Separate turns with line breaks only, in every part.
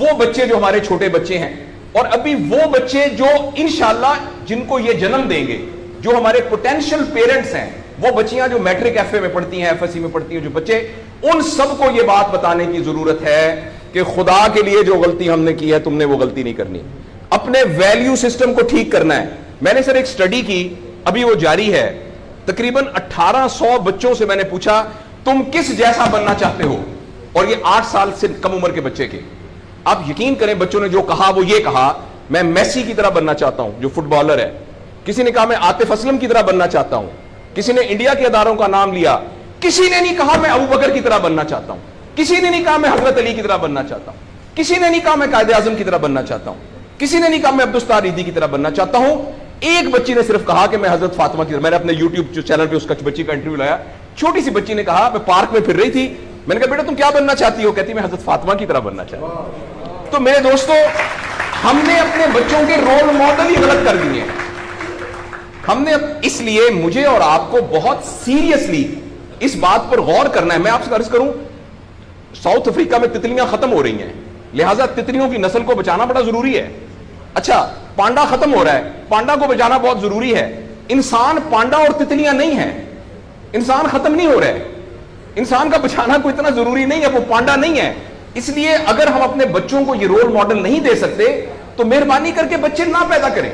وہ بچے جو ہمارے چھوٹے بچے ہیں اور ابھی وہ بچے جو انشاءاللہ جن کو یہ جنم دیں گے, جو ہمارے پوٹینشیل پیرنٹس ہیں, وہ بچیاں جو میٹرک ایف اے میں پڑھتی ہیں, ایف ایس سی میں پڑھتی ہیں, جو بچے, ان سب کو یہ بات بتانے کی ضرورت ہے کہ خدا کے لیے جو غلطی ہم نے کی ہے تم نے وہ غلطی نہیں کرنی. اپنے ویلیو سسٹم کو ٹھیک کرنا ہے. میں نے سر ایک سٹڈی کی, ابھی وہ جاری ہے, تقریباً 1800 بچوں سے میں نے پوچھا تم کس جیسا بننا چاہتے ہو, اور یہ 8 سال سے کم عمر کے بچے کے. آپ یقین کریں بچوں نے جو کہا وہ یہ کہا میں میسی کی طرح بننا چاہتا ہوں جو فٹ بالر ہے, کسی نے کہا میں عاطف اسلم کی طرح بننا چاہتا ہوں, کسی نے انڈیا کے اداروں کا نام لیا, کسی نے نہیں کہا میں ابو بکر کی طرح بننا چاہتا ہوں, کسی نے نہیں کہا میں حضرت علی کی طرح بننا چاہتا ہوں, کسی نے نہیں کہا میں قائد اعظم کی طرح بننا چاہتا ہوں, کسی نے نہیں کہا میں عبدالستار ریدی کی طرح بننا چاہتا ہوں. ایک بچی نے صرف کہا کہ میں حضرت فاطمہ کی طرح. میں نے اپنے یوٹیوب چینل پہ اس بچی کا انٹرویو لایا, چھوٹی سی بچی نے کہا میں پارک میں پھر رہی تھی, میں نے کہا بیٹا تم کیا بننا چاہتی ہو, کہتی میں حضرت فاطمہ کی طرح بننا چاہتی ہوں. تو میرے دوستو ہم نے اپنے بچوں کے رول ماڈل ہی غلط کر دیے ہیں. ہم نے, اس لیے مجھے اور آپ کو بہت سیریسلی اس بات پر غور کرنا ہے. میں آپ سے عرض کروں ساؤتھ افریقہ میں تتلیاں ختم ہو رہی ہیں, لہٰذا تتلیوں کی نسل کو بچانا بڑا ضروری ہے. اچھا پانڈا ختم ہو رہا ہے, پانڈا کو بچانا بہت ضروری ہے. انسان پانڈا اور تتلیاں نہیں ہیں, انسان ختم نہیں ہو رہا ہے, انسان کا بچانا کوئی اتنا ضروری نہیں ہے, وہ پانڈا نہیں ہے. اس لیے اگر ہم اپنے بچوں کو یہ رول ماڈل نہیں دے سکتے تو مہربانی کر کے بچے نہ پیدا کریں.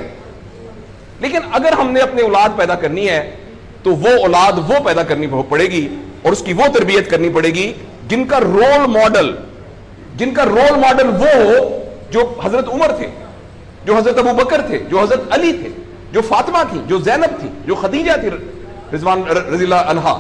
لیکن اگر ہم نے اپنی اولاد پیدا کرنی ہے تو وہ اولاد وہ پیدا کرنی پڑے گی اور اس کی وہ تربیت کرنی پڑے گی جن کا رول ماڈل وہ ہو جو حضرت عمر تھے, جو حضرت ابو بکر تھے, جو حضرت علی تھے, جو فاطمہ تھی, جو زینب تھی, جو خدیجہ تھی رضوان رضی اللہ عنہا.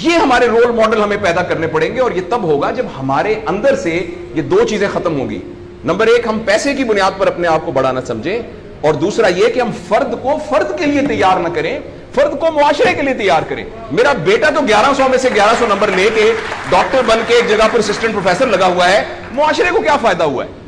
یہ ہمارے رول ماڈل ہمیں پیدا کرنے پڑیں گے, اور یہ تب ہوگا جب ہمارے اندر سے یہ دو چیزیں ختم ہوں گی. نمبر 1 ہم پیسے کی بنیاد پر اپنے آپ کو بڑا نہ سمجھیں, اور دوسرا یہ کہ ہم فرد کو فرد کے لیے تیار نہ کریں, فرد کو معاشرے کے لیے تیار کریں. میرا بیٹا تو 1100 میں سے 1100 نمبر لے کے ڈاکٹر بن کے ایک جگہ پر اسسٹنٹ پروفیسر لگا ہوا ہے, معاشرے کو کیا فائدہ ہوا ہے؟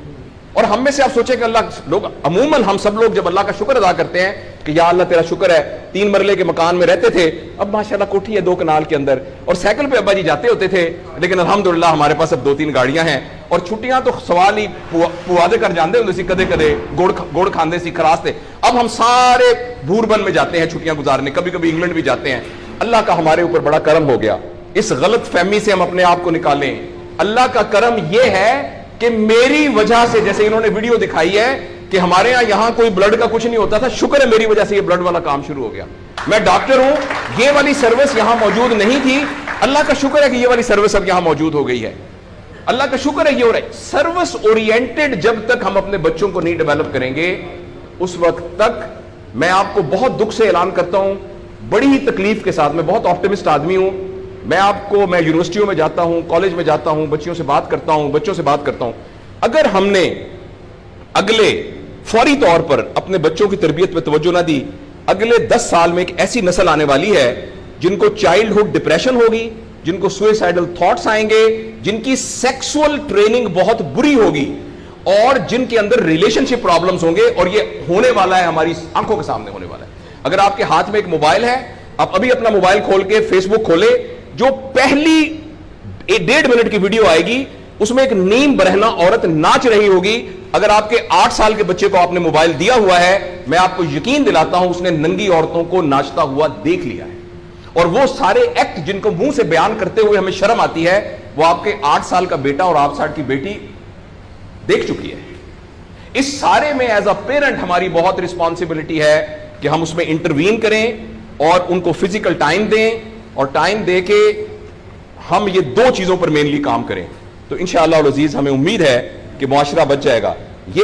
اور ہم میں سے آپ سوچیں کہ اللہ لوگ عموماً ہم سب لوگ جب اللہ کا شکر ادا کرتے ہیں کہ یا اللہ تیرا شکر ہے 3 مرلے کے مکان میں رہتے تھے, اب ماشاءاللہ کوٹھی ہے 2 کنال کے اندر, اور سائیکل پہ ابا جی جاتے ہوتے تھے, لیکن الحمدللہ ہمارے پاس اب 2-3 گاڑیاں ہیں, اور چھٹیاں تو سوال ہی پوادے کر جاندے ہوتے سی, کدے کدے گوڑ کھاندے سی, خراستے. اب ہم سارے بھوربن میں جاتے ہیں چھٹیاں گزارنے, کبھی کبھی انگلینڈ بھی جاتے ہیں. اللہ کا ہمارے اوپر بڑا کرم ہو گیا. اس غلط فہمی سے ہم اپنے آپ کو نکالیں. اللہ کا کرم یہ ہے کہ میری وجہ سے, جیسے انہوں نے ویڈیو دکھائی ہے کہ ہمارے یہاں کوئی بلڈ کا کچھ نہیں ہوتا تھا, شکر ہے میری وجہ سے یہ بلڈ والا کام شروع ہو گیا. میں ڈاکٹر ہوں, یہ والی سروس یہاں موجود نہیں تھی, اللہ کا شکر ہے کہ یہ والی سروس اب یہاں موجود ہو گئی ہے. اللہ کا شکر ہے یہ ہو رہا ہے. سروس اورینٹڈ جب تک ہم اپنے بچوں کو نہیں ڈیولپ کریں گے, اس وقت تک میں آپ کو بہت دکھ سے اعلان کرتا ہوں, بڑی ہی تکلیف کے ساتھ, میں بہت آپٹمسٹ آدمی ہوں, میں یونیورسٹیوں میں جاتا ہوں, کالج میں جاتا ہوں, بچوں سے بات کرتا ہوں, اگر ہم نے اگلے فوری طور پر اپنے بچوں کی تربیت پہ توجہ نہ دی, اگلے 10 سال میں ایک ایسی نسل آنے والی ہے جن کو چائلڈہڈ ڈپریشن ہوگی, جن کو سوئسائڈل تھاٹس آئیں گے, جن کی سیکسول ٹریننگ بہت بری ہوگی, اور جن کے اندر ریلیشن شپ پرابلمز ہوں گے, اور یہ ہونے والا ہے, ہماری آنکھوں کے سامنے ہونے والا ہے. اگر آپ کے ہاتھ میں ایک موبائل ہے, آپ ابھی اپنا موبائل کھول کے فیس بک کھولے, جو پہلی 1.5 منٹ کی ویڈیو آئے گی اس میں ایک نیم برہنہ عورت ناچ رہی ہوگی. اگر آپ کے 8 سال کے بچے کو آپ نے موبائل دیا ہوا ہے, میں آپ کو یقین دلاتا ہوں اس نے ننگی عورتوں کو ناچتا ہوا دیکھ لیا ہے, اور وہ سارے ایکٹ جن کو منہ سے بیان کرتے ہوئے ہمیں شرم آتی ہے, وہ آپ کے 8 سال کا بیٹا اور 8 سال کی بیٹی دیکھ چکی ہے. اس سارے میں ایز اے پیرنٹ ہماری بہت رسپانسبلٹی ہے کہ ہم اس میں انٹروین کریں اور ان کو فزیکل ٹائم دیں, اور ٹائم دے کے ہم یہ 2 چیزوں پر مینلی کام کریں. تو انشاءاللہ العزیز ہمیں امید ہے کہ معاشرہ بچ جائے گا.